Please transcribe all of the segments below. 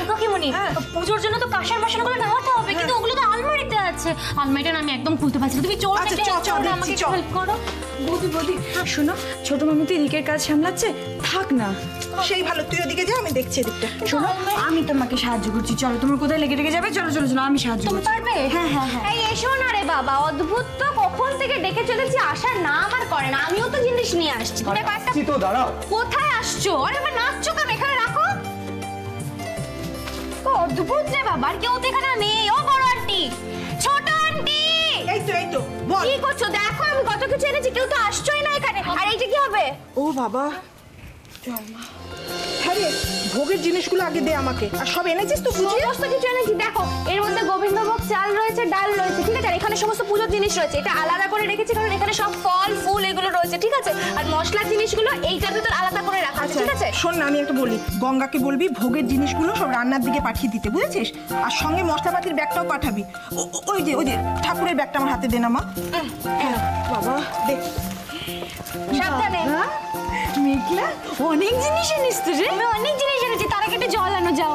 কাকিমণি, পুজোর জন্য তো কাঁসার বাসনগুলো নামাতে হবে, কিন্তু ওগুলো তো আলমারিতে আছে। আলমারিটা আমি একদম খুলতে পারছি না, তুমি চলো আমাকে হেল্প করো। বৌদি শোনো, ছোট মামি তো এদিকের কাজ সামলাচ্ছে, থাক না। সেই ভালো, তুই ওদিকে যা, আমি দেখছি এদিকটা। শোনো, আমি তোমাকে সাহায্য করছি, চলো। তোমার কোথায় লেগে লেগে যাবে, চলো চলো চলো, আমি সাহায্য করছি। পারবে? হ্যাঁ হ্যাঁ হ্যাঁ। এই এসো না রে বাবা, অদ্ভুত তো, কখন থেকে ডেকে চলেছি, আসার নাম আর করে না। আমিও তো জিনিস নিয়ে আসছি। তো দাঁড়াও, কোথায় আসছো? আরে আমার নাচছো কেন? এখানে রাখো। অদ্ভুত রে বাবা, আর কেউ তো এখানে নেই। ও বড় আন্টি, ছোট আন্টি, এই তো বল, কি করছো? দেখো আমি কত কিছু এনেছি, কেউ তো আসছোই না এখানে। আর এইটা কি হবে? ও বাবা, চল মা। হ্যাঁ রে, ভোগের জিনিসগুলো আগে দে আমাকে। আর সব এনেছিস তো? সমস্ত কিছু এনেছি। দেখো, এর মধ্যে গোবিন্দভোগ চাল রয়েছে, ডাল রয়েছে, ঠিক আছে? আর এখানে সমস্ত পুজোর জিনিস রয়েছে। এটা আলাদা করে রেখেছি কারণ এখানে সব ফল ফুল এগুলো রয়েছে, ঠিক আছে? আর মশলার জিনিসগুলো এইটার ভিতর আলাদা করে রাখা আছে, ঠিক আছে? শোন না, আমি একটা বলি, গঙ্গাকে বলবি ভোগের জিনিসগুলো সব রান্নার দিকে পাঠিয়ে দিতে, বুঝেছিস? আর সঙ্গে মশলাপাতির ব্যাগটাও পাঠাবি। ওই যে ঠাকুরের ব্যাগটা আমার হাতে দে না মা। হ্যাঁ বাবা, দে। সাবধানে। মেঘলা, অনেক জিনিস এনেছিস তো রে। আমি অনেক জিনিস এনেছি, তার আগে একটু জল আনো যাও।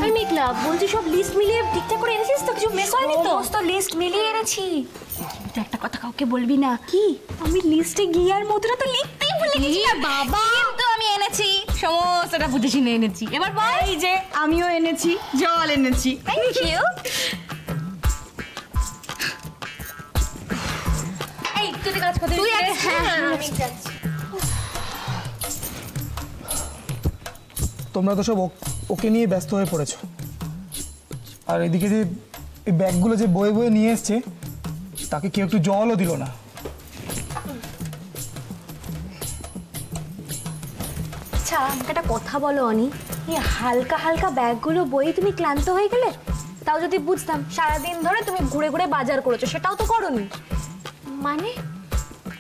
আমি মেঘলা বলছি, সব লিস্ট মিলিয়ে ঠিকঠাক করে এনেছিস তো? কিছু মিস হয়নি তো? সমস্ত লিস্ট মিলিয়ে এনেছি। কিন্তু একটা কথা কাউকে বলবি না। কি? আমি লিস্টে গিয়ে আর মধুরা তো লিখতেই ভুলে গেছি বাবা। কিন্তু আমি এনেছি, সমস্তটা বুঝে শুনে এনেছি। এবার বল। এই যে আমিও এনেছি, জল এনেছি। Thank you. এই তুই কাজ করতে তুই? হ্যাঁ আমি যাচ্ছি। তোমরা তো সব ওকে নিয়ে ব্যস্ত হয়ে পড়েছো। আর এদিকে যে এই ব্যাগগুলো যে বয়ে বয়ে নিয়ে এসছে, তাকে কেউ একটু জলও দিল না। আচ্ছা, আমাকে একটা কথা বলো অনি, এই হালকা হালকা ব্যাগগুলো বই তুমি ক্লান্ত হয়ে গেলে? তাও যদি বুঝতাম সারাদিন ধরে তুমি ঘুরে ঘুরে বাজার করেছো, সেটাও তো করোনি। মানে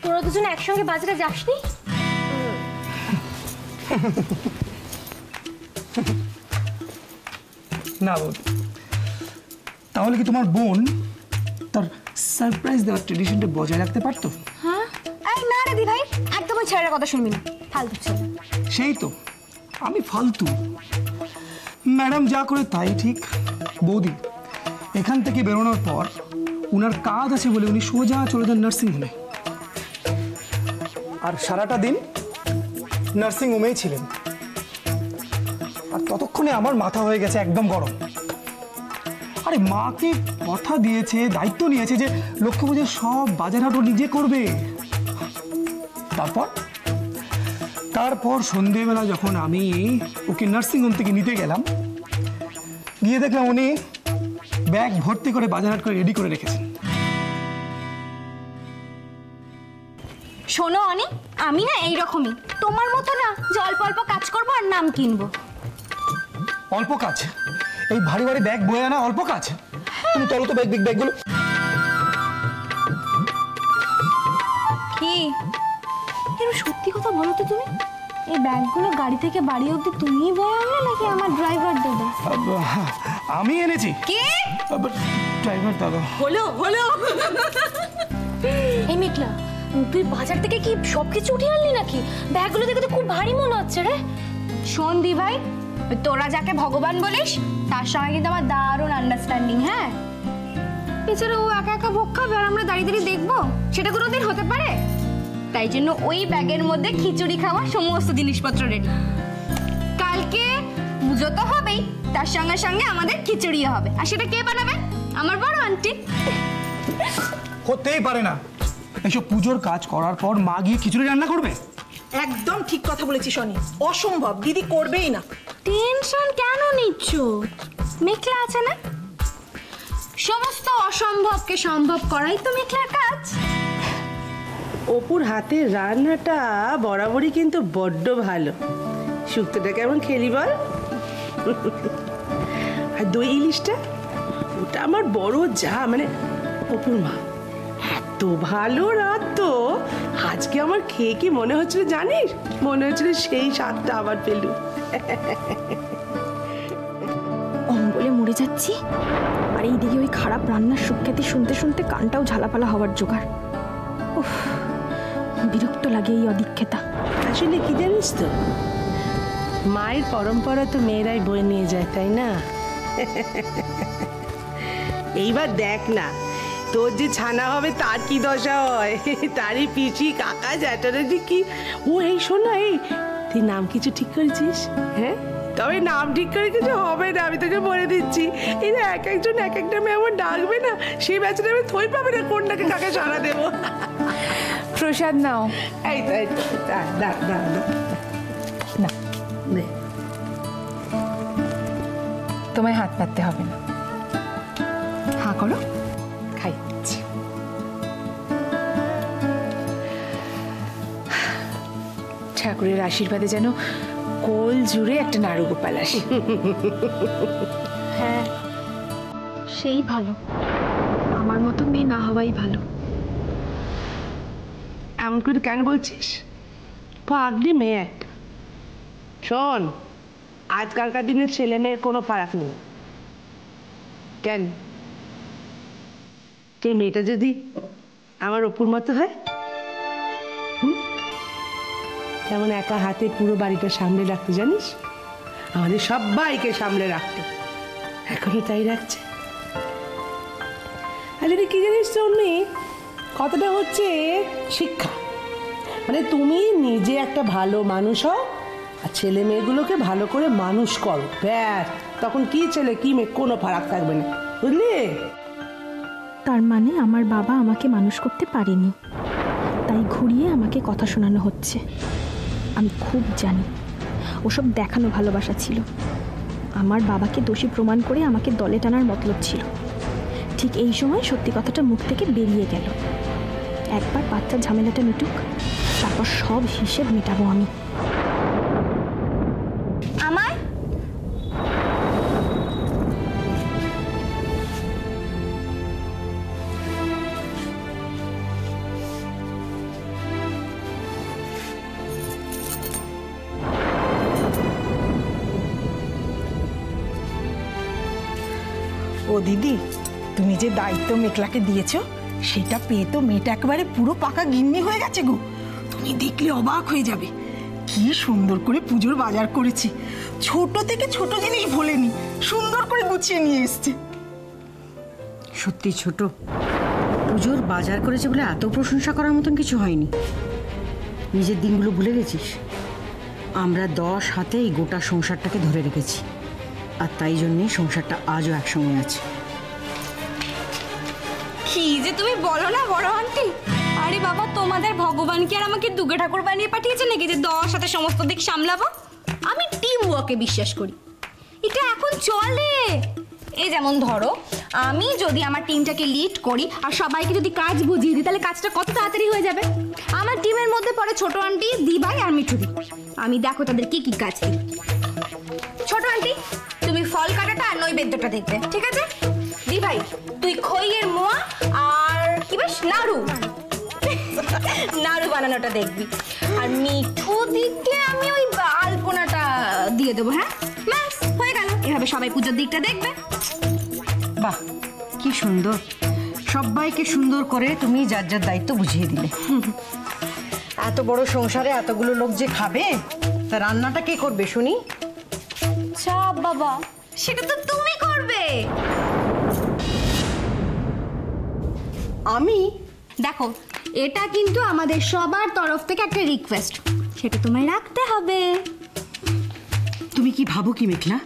তোরা দুজন একসঙ্গে বাজারে যাসনি? না বৌদি, তাহলে কি তোমার বোন তার সারপ্রাইজ দেওয়ার ট্রেডিশনটা বজায় রাখতে পারতো? হ্যাঁ, এই না রে দি ভাই, একদম ওই ছেলের কথা শুনবি না, ফালতু ছেলে। সেই তো, আমি ফালতু। ম্যাডাম যা করে তাই ঠিক। বৌদি, এখান থেকে বেরোনোর পর উনার কাজ আছে বলে উনি সোজা চলে যান নার্সিংহোমে। আর সারাটা দিন নার্সিংহোমেই ছিলেন। আর ততক্ষণে আমার মাথা হয়ে গেছে একদম গরম। আরে মাকে কথা দিয়েছে, দায়িত্ব নিয়েছে যে লক্ষ্মী পুজোর সব বাজার হাট ও নিজে করবে। তারপর সন্ধেবেলা যখন আমি ওকে নার্সিংহোম থেকে নিতে গেলাম, গিয়ে দেখলাম উনি ব্যাগ ভর্তি করে বাজার হাট করে রেডি করে রেখেছেন। শোনো অনি, আমি না এইরকমই, তোমার মতো না যে অল্প অল্প কাজ করবো আর নাম কিনবো। অল্প কাজ? এই ভারী ভারী ব্যাগ বয়ে আনা অল্প কাজ? তুমি চলো তো ব্যাগগুলো। কি এরকম সত্যি কথা বলো তো তুমি? এই ব্যাগগুলো গাড়ি থেকে বাড়ি অবধি তুমিই বয়ে আনলে নাকি আমার ড্রাইভার দাদা? আমি এনেছি। কি? ড্রাইভার দাদা। হলো হলো। এই মেঘলা, তুই বাজার থেকে কি সবকিছু উঠিয়ে আনলি নাকি? ব্যাগগুলো দেখে তো খুব ভারী মনে হচ্ছে রে। শোন দি ভাই, তোরা যাকে ভগবান বলিস তার সঙ্গে কিন্তু আমার দারুণ আন্ডারস্ট্যান্ডিং। হ্যাঁ, এছাড়া ও একা একা ভোগ খাবে আর আমরা দাঁড়িয়ে দাঁড়িয়ে দেখবো, সেটা কোনোদিন হতে পারে? তাই জন্য ওই ব্যাগের মধ্যে খিচুড়ি খাওয়া সমস্ত জিনিসপত্র রেডি। কালকে পুজো তো হবেই, তার সঙ্গে সঙ্গে আমাদের খিচুড়িও হবে। আর সেটা কে বানাবে? আমার বড় আন্টি। হতেই পারে না। এইসব পুজোর কাজ করার পর মা গিয়ে খিচুড়ি রান্না করবে? একদম ঠিক কথা বলেছিস শনি, অসম্ভব, দিদি করবেই না। টেনশন কেন নিচ্ছ? মেঘলা আছে না, সমস্ত অসম্ভবকে সম্ভব করাই তো মেঘলার কাজ। অপুর হাতের রান্নাটা বরাবরই কিন্তু বড্ড ভালো। শুক্তোটা কেমন খেলি বল? আর দই ইলিশটা, ওটা আমার বড় যা মানে অপুর মা এত ভালো রাত তো। আজকে আমার খেয়ে কি মনে হচ্ছিল জানিস? মনে হচ্ছিল সেই স্বাদটা আবার পেলু। অম্বলে মরে যাচ্ছি, আর এইদিকে ওই খারাপ রান্নার সুখ্যাতি শুনতে শুনতে কানটাও ঝালাপালা হওয়ার জোগাড়। উফ, বিরক্ত লাগে এই অদীক্ষেতা। আসলে কি জানিস তো, মায়ের পরম্পরা তো মেয়েরাই বয়ে নিয়ে যায়, তাই না? এইবার দেখ না, তোর যে ছানা হবে তার কি দশা হয়, তারই পিসি কাকা জ্যাঠারা যে কি। ও এই শোনা, এই তুই নাম কিছু ঠিক করেছিস? হ্যাঁ, তবে নাম ঠিক করে কিছু হবে না, আমি তোকে বলে দিচ্ছি। এরা এক একজন এক একটা মেয়ে এমন ডাকবে না, সেই ব্যাচটা আমি থই পাবে না কোনটাকে কাকে সারা দেবো। প্রসাদ নাও। এই তো, এই তো, দা দা দা দা। না, নে। তোমায় হাত পাততে হবে না। হা করো, খাই। ঠাকুরের আশীর্বাদে যেন কোল জুড়ে একটা নাড়ু গোপাল আসে। হ্যাঁ, সেই ভালো। আমার মতো মেয়ে না হওয়াই ভালো। এমন করে কেন বলছিস? পাগলি মেয়ে একটা। শোন, আজকালকার দিনের ছেলে মেয়ের কোনো ফারাক নেই। কেন, সেই মেয়েটা যদি আমার অপুর মতো হয়, কেমন একা হাতে পুরো বাড়িটা সামলে রাখতে জানিস? আমাদের সবাইকে সামলে রাখতে এখনো তাই রাখছে। আর যদি কি জানিস তো অমনি, কথাটা হচ্ছে শিক্ষা। মানে তুমি নিজে একটা ভালো মানুষ হও আর ছেলে মেয়েগুলোকে ভালো করে মানুষ করো, ব্যাস। তখন কি ছেলে কি মেয়ে কোনো ফারাক থাকবে না, বুঝলি? তার মানে আমার বাবা আমাকে মানুষ করতে পারেনি, তাই ঘুরিয়ে আমাকে কথা শোনানো হচ্ছে। আমি খুব জানি ওসব দেখানো ভালোবাসা ছিল। আমার বাবাকে দোষী প্রমাণ করে আমাকে দলে টানার মতলব ছিল। ঠিক এই সময় সত্যি কথাটা মুখ থেকে বেরিয়ে গেল। একবার বাচ্চার ঝামেলাটা মিটুক, তারপর সব হিসেব মেটাবো আমি। আমার ও দিদি, তুমি যে দায়িত্ব মেঘলাকে দিয়েছো সেটা পেয়ে তো মেয়েটা একেবারে পুরো পাকা গিন্নি হয়ে গেছে গো। তুমি দেখলে অবাক হয়ে যাবে, কি সুন্দর করে পুজোর বাজার করেছি। ছোট থেকে ছোট জিনিস ভোলেনি, সুন্দর করে গুছিয়ে নিয়ে এসছে। সত্যি ছোট, পুজোর বাজার করেছে বলে এত প্রশংসা করার মতন কিছু হয়নি। নিজের দিনগুলো ভুলে গেছিস? আমরা 10 হাতে এই গোটা সংসারটাকে ধরে রেখেছি, আর তাই জন্যেই সংসারটা আজও একসঙ্গে আছে। কি যে তুমি বলো না বড় আন্টি। আরে বাবা, তোমাদের ভগবান কি আর আমাকে দুর্গা ঠাকুর বানিয়ে পাঠিয়েছে নাকি যে 10 সাথে সমস্ত দিক সামলাবো? আমি টিম ওয়ার্কে বিশ্বাস করি, এটা এখন চলে। এই যেমন ধরো, আমি যদি আমার টিমটাকে লিড করি আর সবাইকে যদি কাজ বুঝিয়ে দিই, তাহলে কাজটা কত তাড়াতাড়ি হয়ে যাবে। আমার টিমের মধ্যে পড়ে ছোট আন্টি, দিভাই আর মিঠুদি। আমি দেখো তাদের কি কি কাজ দিই। ছোট আন্টি, তুমি ফল কাটাটা আর নৈবেদ্যটা দেখবে, ঠিক আছে? দিভাই, তুই খইয়ের মোয়া আর কি বেশ নাড়ু নাড়ু বানানোটা দেখবি। আর মিঠু দিকে আমি ওই আলপনাটা দিয়ে দেবো। হ্যাঁ, ব্যাস হয়ে গেল। এভাবে সবাই পুজোর দিকটা দেখবে। বাহ, কি সুন্দর! সবাইকে সুন্দর করে তুমি যার যার দায়িত্ব বুঝিয়ে দিলে। এত বড় সংসারে এতগুলো লোক যে খাবে, তা রান্নাটা কে করবে শুনি? চাপ বাবা, সেটা তো তুমি করবে। আমি? দেখো, এটা কিন্তু আমাদের সবার তরফ থেকে একটা রিকোয়েস্ট, সেটা তোমায় রাখতে হবে। তুমি কি ভাবো কি মেঘলা?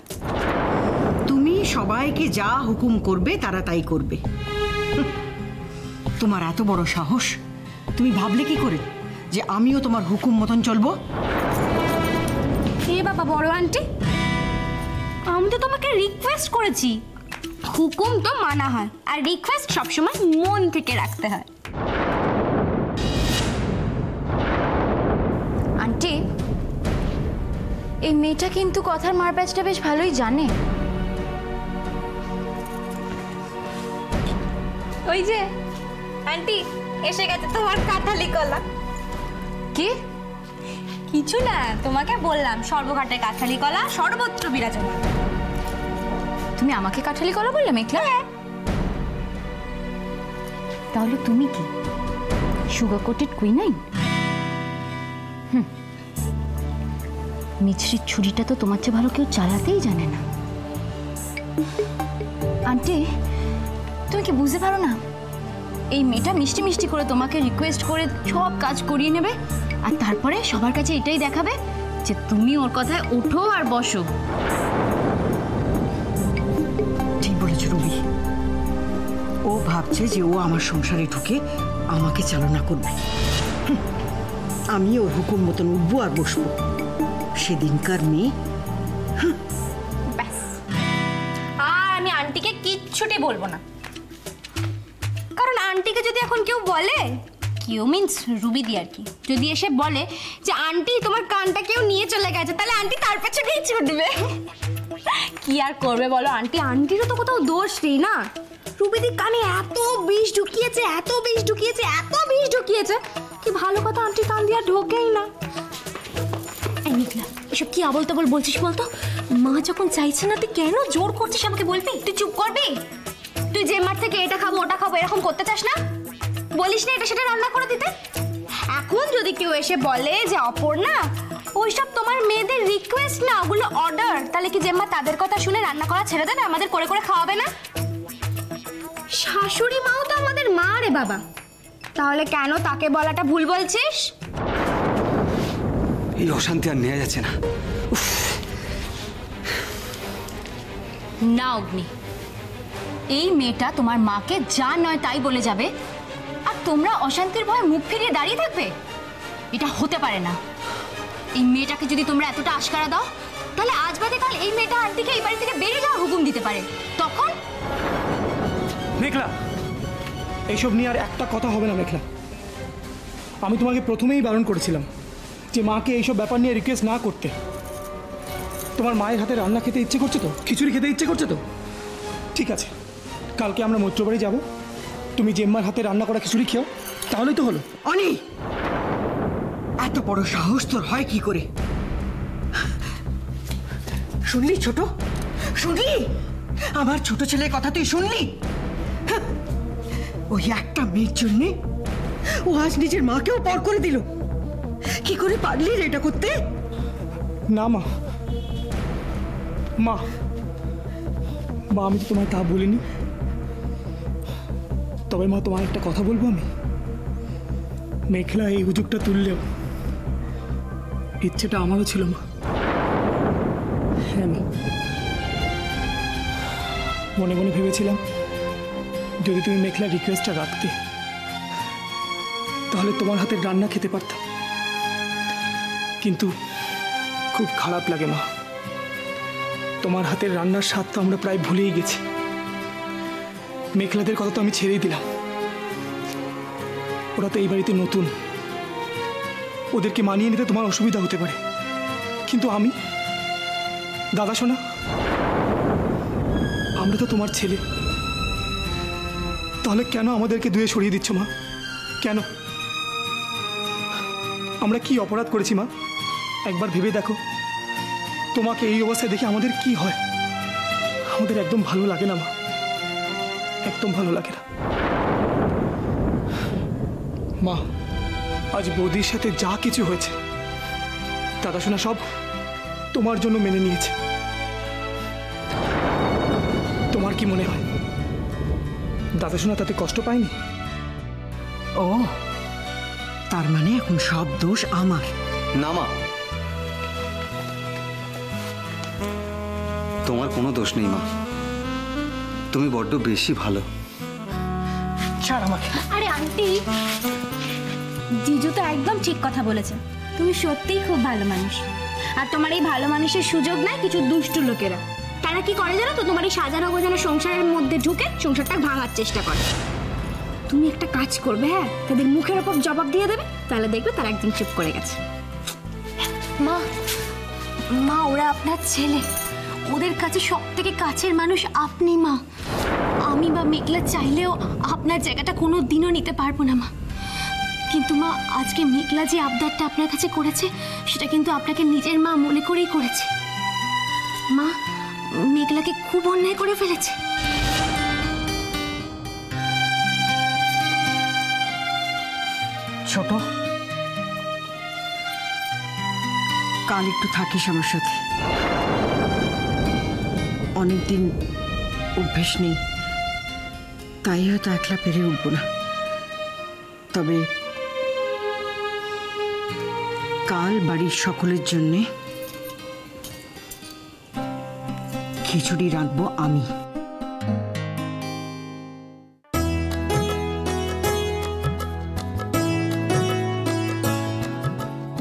তুমি সবাইকে যা হুকুম করবে তারা তাই করবে। তোমার এত বড় সাহস, তুমি ভাবলে কি করে যে আমিও তোমার হুকুম মতন চলবো? এ বাবা বড় আন্টি, আমি তো তোমাকে রিকোয়েস্ট করেছি। হুকুম তো মানা হয়, আর রিকোয়েস্ট সবসময় মন থেকে রাখতে হয়। আন্টি, এই মেয়েটা কিন্তু কথার মারপ্যাচটা বেশ ভালোই জানে। ওই যে আন্টি এসে গেছে তোমার কাঁঠালি কলা। কি? কিছু না, তোমাকে বললাম সর্বঘাটে কাঁঠালি কলা সর্বত্র বিরাজমান। তুমি আমাকে কাঠালি কলা বললে মেঘলা? তাহলে তুমি কি সুগার কোটেড কুইনাইন? মিছরির ছুরিটা তো তোমার চেয়ে ভালো কেউ চালাতেই জানে না। আন্টি, তুমি কি বুঝতে পারো না, এই মেয়েটা মিষ্টি মিষ্টি করে তোমাকে রিকোয়েস্ট করে সব কাজ করিয়ে নেবে, আর তারপরে সবার কাছে এটাই দেখাবে যে তুমি ওর কথায় ওঠো আর বসো। ঠিক বলেছ রুবি, ও ভাবছে যে ও আমার সংসারে ঢুকে আমাকে চালনা করবে। আমি ওর হুকুম মতন উঠবো আর বসবো। সেদিনকার মেয়ে। ব্যাস, আর আমি আন্টিকে কিচ্ছুটি বলবো না, কারণ আন্টিকে যদি এখন কেউ বলে, কেউ মিন্স রুবিদি আর কি, যদি এসে বলে যে আন্টি তোমার কানটা কেউ নিয়ে চলে গেছে, তাহলে আন্টি তার পেছনেই ছুটবে। কি আর করবে বলো, আন্টিরও তো কোথাও দোষ নেই না। রুবিদির কানে এত বিষ ঢুকিয়েছে, এত বিষ ঢুকিয়েছে, এত বিষ ঢুকিয়েছে, কি ভালো কথা আন্টি কান দিয়ে ঢোকেই না। এই নিকলা, এসব কি আবল তাবল বলছিস বলতো? মা যখন চাইছে না, তুই কেন জোর করছিস আমাকে? বলবি? তুই চুপ করবি? তুই যে মাঠ থেকে এটা খাবো ওটা খাবো এরকম করতে চাস না? বলিস না এটা সেটা রান্না করে দিতে? এখন যদি কেউ এসে বলে যে অপর্ণা ওইসব তোমার মেয়েদের রিকোয়েস্ট না, ওগুলো অর্ডার, তাহলে কি জেম্মা তাদের কথা শুনে রান্না করা ছেড়ে দেবে? আমাদের করে করে খাওয়াবে না? শাশুড়ি মাও তো আমাদের মা রে বাবা, তাহলে কেন তাকে বলাটা ভুল বলছিস? এই অশান্তি আর নেওয়া যাচ্ছে না। না অগ্নি, এই মেয়েটা তোমার মাকে যা নয় তাই বলে যাবে, আর তোমরা অশান্তির ভয়ে মুখ ফিরিয়ে দাঁড়িয়ে থাকবে? এটা হতে পারে না। এই মেয়েটাকে যদি তোমরা এতটা আশকারা দাও, তাহলে আজ বাদে কাল এই মেয়েটা আন্টিকে এই বাড়ি থেকে বেরিয়ে যাওয়ার হুকুম দিতে পারে। তখন মেঘলা, এইসব নিয়ে আর একটা কথা হবে না মেঘলা। আমি তোমাকে প্রথমেই বারণ করেছিলাম যে মাকে এইসব ব্যাপার নিয়ে রিকোয়েস্ট না করতে। তোমার মায়ের হাতে রান্না খেতে ইচ্ছে করছে তো, খিচুড়ি খেতে ইচ্ছে করছে তো, ঠিক আছে, কালকে আমরা মৈত্রবাড়ি যাব, তুমি জেম্মার হাতে রান্না করা খিচুড়ি খেও, তাহলেই তো হলো। অনি, এত বড় সাহস তোর হয় কি করে? শুনলি ছোট, শুনলি? আমার ছোট ছেলের কথা তুই শুনলি? হ্যাঁ, ওই একটা মেয়ের জন্যে ও আজ নিজের মাকেও পর করে দিল। কি করে পারলি রে এটা করতে? না মা, মা মা আমি তো তোমায় তা বলিনি। তবে মা, তোমার একটা কথা বলবো আমি। মেঘলা এই হুজুগটা তুললেও ইচ্ছেটা আমারও ছিল মা। হ্যাঁ মা, মনে মনে ভেবেছিলাম যদি তুমি মেঘলার রিকোয়েস্টটা রাখতে, তাহলে তোমার হাতের রান্না খেতে পারতাম। কিন্তু খুব খারাপ লাগে মা, তোমার হাতের রান্নার স্বাদ তো আমরা প্রায় ভুলেই গেছি। মেঘলাদের কথা তো আমি ছেড়েই দিলাম, ওরা তো এই বাড়িতে নতুন, ওদেরকে মানিয়ে নিতে তোমার অসুবিধা হতে পারে, কিন্তু আমি, দাদা শোনা, আমরা তো তোমার ছেলে। তাহলে কেন আমাদেরকে দূরে সরিয়ে দিচ্ছ মা? কেন? আমরা কি অপরাধ করেছি মা? একবার ভেবে দেখো, তোমাকে এই অবস্থায় দেখে আমাদের কি হয়? আমাদের একদম ভালো লাগে না মা, একদম ভালো লাগে না। মা, আজ বৌদির সাথে যা কিছু হয়েছে, দাদা শোনা সব তোমার জন্য মেনে নিয়েছে। তোমার কি মনে হয় দাদা শোনা তাতে কষ্ট পায়নি? ও, তার মানে এখন সব দোষ আমার? না মা, তোমার কোনো দোষ নেই মা, তুমি বড্ড বেশি ভালো। ছাড় আমাকে। আরে আন্টি, জিজু তো একদম ঠিক কথা বলেছে, তুমি সত্যিই খুব ভালো মানুষ। আর তোমার এই ভালো মানুষের সুযোগ নাই কিছু দুষ্টু লোকেরা। তারা কি করে জানো তো? তোমার এই সাজানো গোজানো সংসারের মধ্যে ঢুকে সংসারটা ভাঙার চেষ্টা করে। তুমি একটা কাজ করবে, হ্যাঁ, তাদের মুখের ওপর জবাব দিয়ে দেবে, তাহলে দেখবে তারা একদম চুপ করে গেছে। মা, মা ওরা আপনার ছেলে, ওদের কাছে সব থেকে কাছের মানুষ আপনি মা। আমি বা মেঘলা চাইলেও আপনার জায়গাটা কোনো দিনও নিতে পারবো না মা। কিন্তু মা, আজকে মেঘলা যে আবদারটা আপনার কাছে করেছে, সেটা কিন্তু আপনাকে নিজের মা মনে করেই করেছে। মা, মেঘলাকে খুব অন্যায় করে ফেলেছে। ছোট, কাল একটু থাকিস আমার সাথে। অনেকদিন অভ্যেস নেই, তাই হয়তো একলা পেরে উঠবো না। তবে কাল বাড়ির সকলের জন্যে খিচুড়ি রাঁধবো আমি।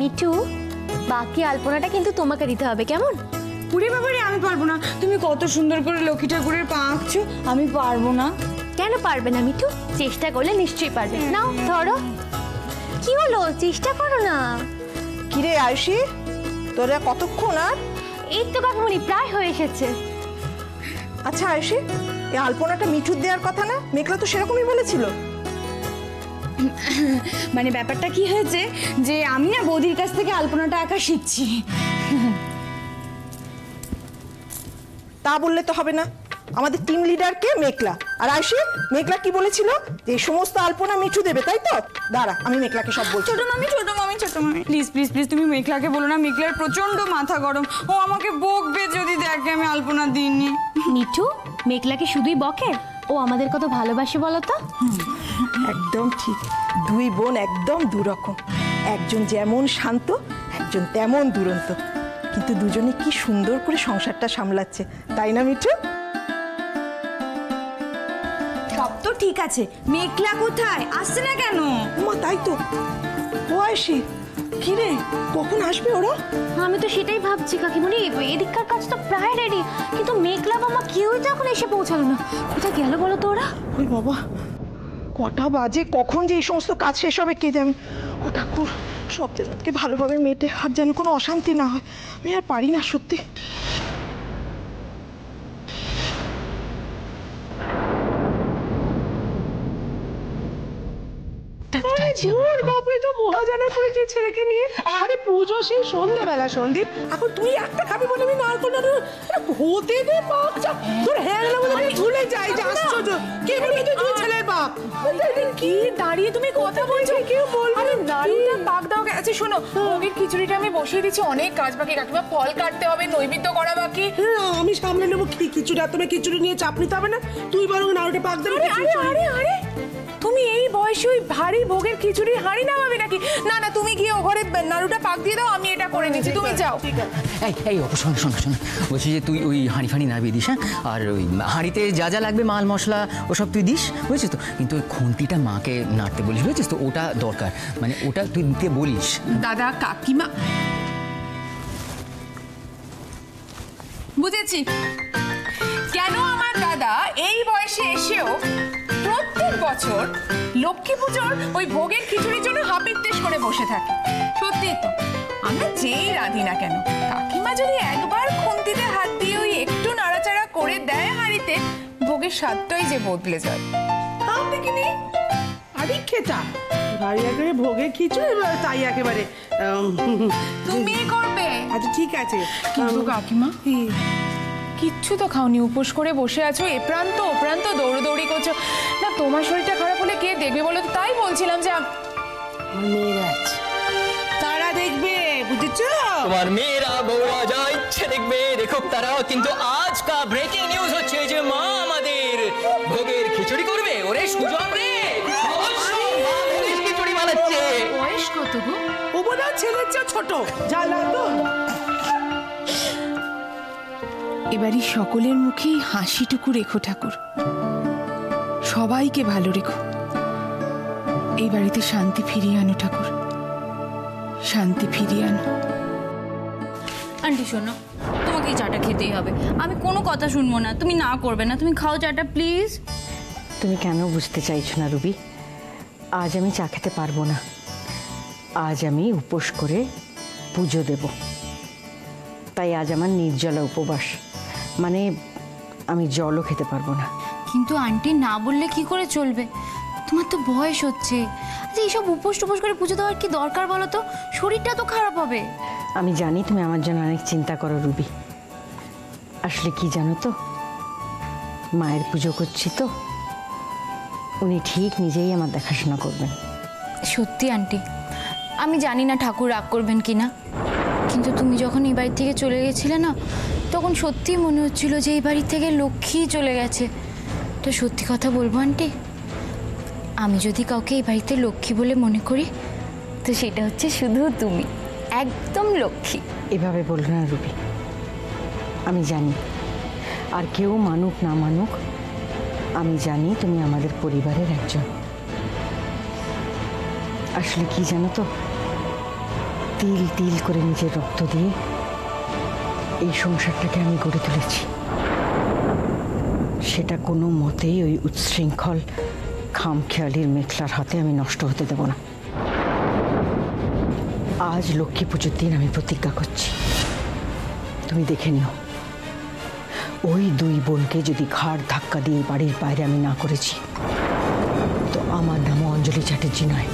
মিঠু, বাকি আলপনাটা কিন্তু তোমাকে দিতে হবে, কেমন? পুরে বাবারে আমি পারবো না। তুমি কত সুন্দর করে লক্ষ্মী ঠাকুরের পা আঁকছো, আমি পারবো না। কেন পারবে না মিঠু? চেষ্টা করলে নিশ্চয়ই পারবে। নাও ধরো। কি হলো, চেষ্টা করো না। কিরে আয়ুষি, তোরা কতক্ষণ আর? এই তো কাকুমণি, প্রায় হয়ে এসেছে। আচ্ছা আয়ুষি, এই আলপনাটা মিঠুর দেওয়ার কথা না? মেঘলা তো সেরকমই বলেছিল। মানে ব্যাপারটা কি হয়েছে যে আমি না বৌদির কাছ থেকে আলপনাটা আঁকা শিখছি। তা বললে তো হবে না, আমাদের টিম লিডার কে? মেঘলা। আর আয়ুষি, মেঘলা কি বলেছিল? যে এই সমস্ত আলপনা মিঠু দেবে, তাই তো? দাঁড়া, আমি মেঘলাকে সব বলছি। ছোট মামি প্লিজ প্লিজ প্লিজ তুমি মেঘলাকে বলো না, মেঘলার প্রচন্ড মাথা গরম, ও আমাকে বকবে যদি দেখে আমি আলপনা দিইনি। মিঠু, মেঘলাকে শুধুই বকে? ও আমাদের কত ভালোবাসে বলো তো। একদম ঠিক, দুই বোন একদম দুরকম। একজন যেমন শান্ত, একজন তেমন দুরন্ত, কিন্তু দুজনে কি সুন্দর করে সংসারটা সামলাচ্ছে, তাই না মিঠু? সব তো ঠিক আছে, মেঘলা কোথায়? আসছে না কেন? মা তাই তো। ও আয়ুষি, কি রে, কখন আসবে ওরা? আমি তো সেটাই ভাবছি কাকিমণি, এদিককার কাজ তো প্রায় রেডি, কিন্তু মেঘলা মামা কেউই তো এখন এসে পৌঁছালো না। কোথায় গেল বলো তো ওরা? ওই বাবা, কটা বাজে, কখন যে এই সমস্ত কাজ শেষ হবে কে জানে। ও ঠাকুর, সব যেনকে ভালোভাবে মেটে, আর যেন কোনো অশান্তি না হয়। আমি আর পারি না সত্যি। বাপরে তো মহাজানা করেছে ছেলেকে নিয়ে। আরে পুজো সেই সন্ধ্যাবেলা সন্দীপ, এখন তুই একটা খাবি বলে আমি নারকল নাড়ু হতে দে পাক যা। তোর হ্যাংলা বলে আমি ভুলে যাই যে আশ্চর্য কে বলবি তুই দুই ছেলের বাপ। কি দাঁড়িয়ে তুমি কথা বলছো? কেউ বলবে আরে নাড়ুটা পাক দাও। আচ্ছা শোনো, ভোগের খিচুড়িটা আমি বসিয়ে দিচ্ছি, অনেক কাজ বাকি কাকিমা, ফল কাটতে হবে, নৈবেদ্য করা বাকি। আমি সামলে নেবো। খিচুড়ি আর তুমি খিচুড়ি নিয়ে চাপ নিতে হবে না, তুই বরং নাড়ুটা পাক দেবে। আরে তুমি এই বয়সে ওই ভারী ভোগের খিচুড়ি হাঁড়ি নামাবে নাকি? না না, তুমি গিয়ে ও ঘরে নাড়ুটা পাক দিয়ে দাও, আমি এটা করে নিচ্ছি, তুমি যাও। ঠিক আছে। এই অপু, শোন শোন শোন, বলছি যে তুই ওই হাঁড়ি ফাঁড়ি নামিয়ে দিস, হ্যাঁ? আর ওই হাঁড়িতে যা যা লাগবে মাল মশলা ওসব তুই দিস, বুঝেছিস তো? কিন্তু ওই খুন্তিটা মাকে নাড়তে বলিস, বুঝেছিস তো? ওটা দরকার, মানে ওটা তুই দিতে বলিস। দাদা কাকিমা, বুঝেছি কেন আমার দাদা এই বয়সে এসেও প্রত্যেক বছর লক্ষ্মী পুজোর ওই ভোগের খিচুড়ির জন্য হাপিত্তেশ করে বসে থাকে। সত্যি তো, আমরা যেই রাঁধি না কেন, কাকিমা যদি একবার খুন্তিতে হাত দিয়ে ওই একটু নাড়াচাড়া করে দেয় হাঁড়িতে, ভোগের স্বাদটাই যে বদলে যায়। তাও দেখিনি আরে খেতা ভারী একেবারে ভোগে খিচুড়ি, তাই একেবারে তুমি করবে। আচ্ছা ঠিক আছে। কিন্তু কাকিমা, কিচ্ছু তো খাওনি, উপোস করে বসে আছো, এ প্রান্ত ও প্রান্ত দৌড়দৌড়ি করছো না। তোমার শরীরটা খারাপ হলে কে দেখবে বলো তো? তাই বলছিলাম যে মেয়েরা আছে, তারা দেখবে, বুঝেছো? তোমার মেয়েরা বউরা যা ইচ্ছে দেখবে, দেখুক তারা। কিন্তু আজ কা ব্রেকিং নিউজ হচ্ছে যে মা আমাদের ভোগের খিচুড়ি করবে। ওরে সুজন রে, খিচুড়ি বানাচ্ছে। বয়স কত গো? ও বোধ ছেলের চেয়ে ছোট, জানা তো। এবারই সকলের মুখেই হাসিটুকু রেখো ঠাকুর, সবাইকে ভালো রেখো। এই বাড়িতে শান্তি ফিরিয়ে আনো ঠাকুর, শান্তি ফিরিয়ে আনো। আন্টি শোনো, তোমাকে এই চাটা খেতেই হবে, আমি কোনো কথা শুনবো না। তুমি না করবে না, তুমি খাও চাটা প্লিজ। তুমি কেন বুঝতে চাইছো না রুবি? আজ আমি চা খেতে পারবো না। আজ আমি উপোস করে পুজো দেব, তাই আজ আমার নির্জলা উপবাস, মানে আমি জলও খেতে পারবো না। কিন্তু আন্টি না বললে কি করে চলবে? তোমার তো বয়স হচ্ছে। আচ্ছা এইসব উপোস টুপোস করে পুজো দেওয়ার কি দরকার বলো তো? শরীরটা তো খারাপ হবে। আমি জানি তুমি আমার জন্য অনেক চিন্তা করো রুবি। আসলে কি জানো তো, মায়ের পুজো করছি তো, উনি ঠিক নিজেই আমার দেখাশোনা করবেন। সত্যি আন্টি, আমি জানি না ঠাকুর রাগ করবেন কি না, কিন্তু তুমি যখন এই বাড়ি থেকে চলে গেছিলে না, তখন সত্যিই মনে হচ্ছিল যে এই বাড়ি থেকে লক্ষ্মী চলে গেছে। তো সত্যি কথা বলবো আন্টি, আমি যদি কাউকে এই বাড়িতে লক্ষ্মী বলে মনে করি, তো সেটা হচ্ছে শুধু তুমি, একদম লক্ষ্মী। এভাবে বলবে না রুবি, আমি জানি, আর কেউ মানুক না মানুক, আমি জানি তুমি আমাদের পরিবারের একজন। আসলে কি জানো তো, তিল তিল করে নিজের রক্ত দিয়ে এই সংসারটাকে আমি গড়ে তুলেছি, সেটা কোনো মতেই ওই উচ্ছৃঙ্খল খামখেয়ালির মেঘলার হাতে আমি নষ্ট হতে দেব না। আজ লক্ষ্মী পুজোর দিন আমি প্রতিজ্ঞা করছি, তুমি দেখে নিও, ওই দুই বোনকে যদি ঘাড় ধাক্কা দিয়ে বাড়ির বাইরে আমি না করেছি, তো আমার নামও অঞ্জলি চ্যাটার্জি নয়।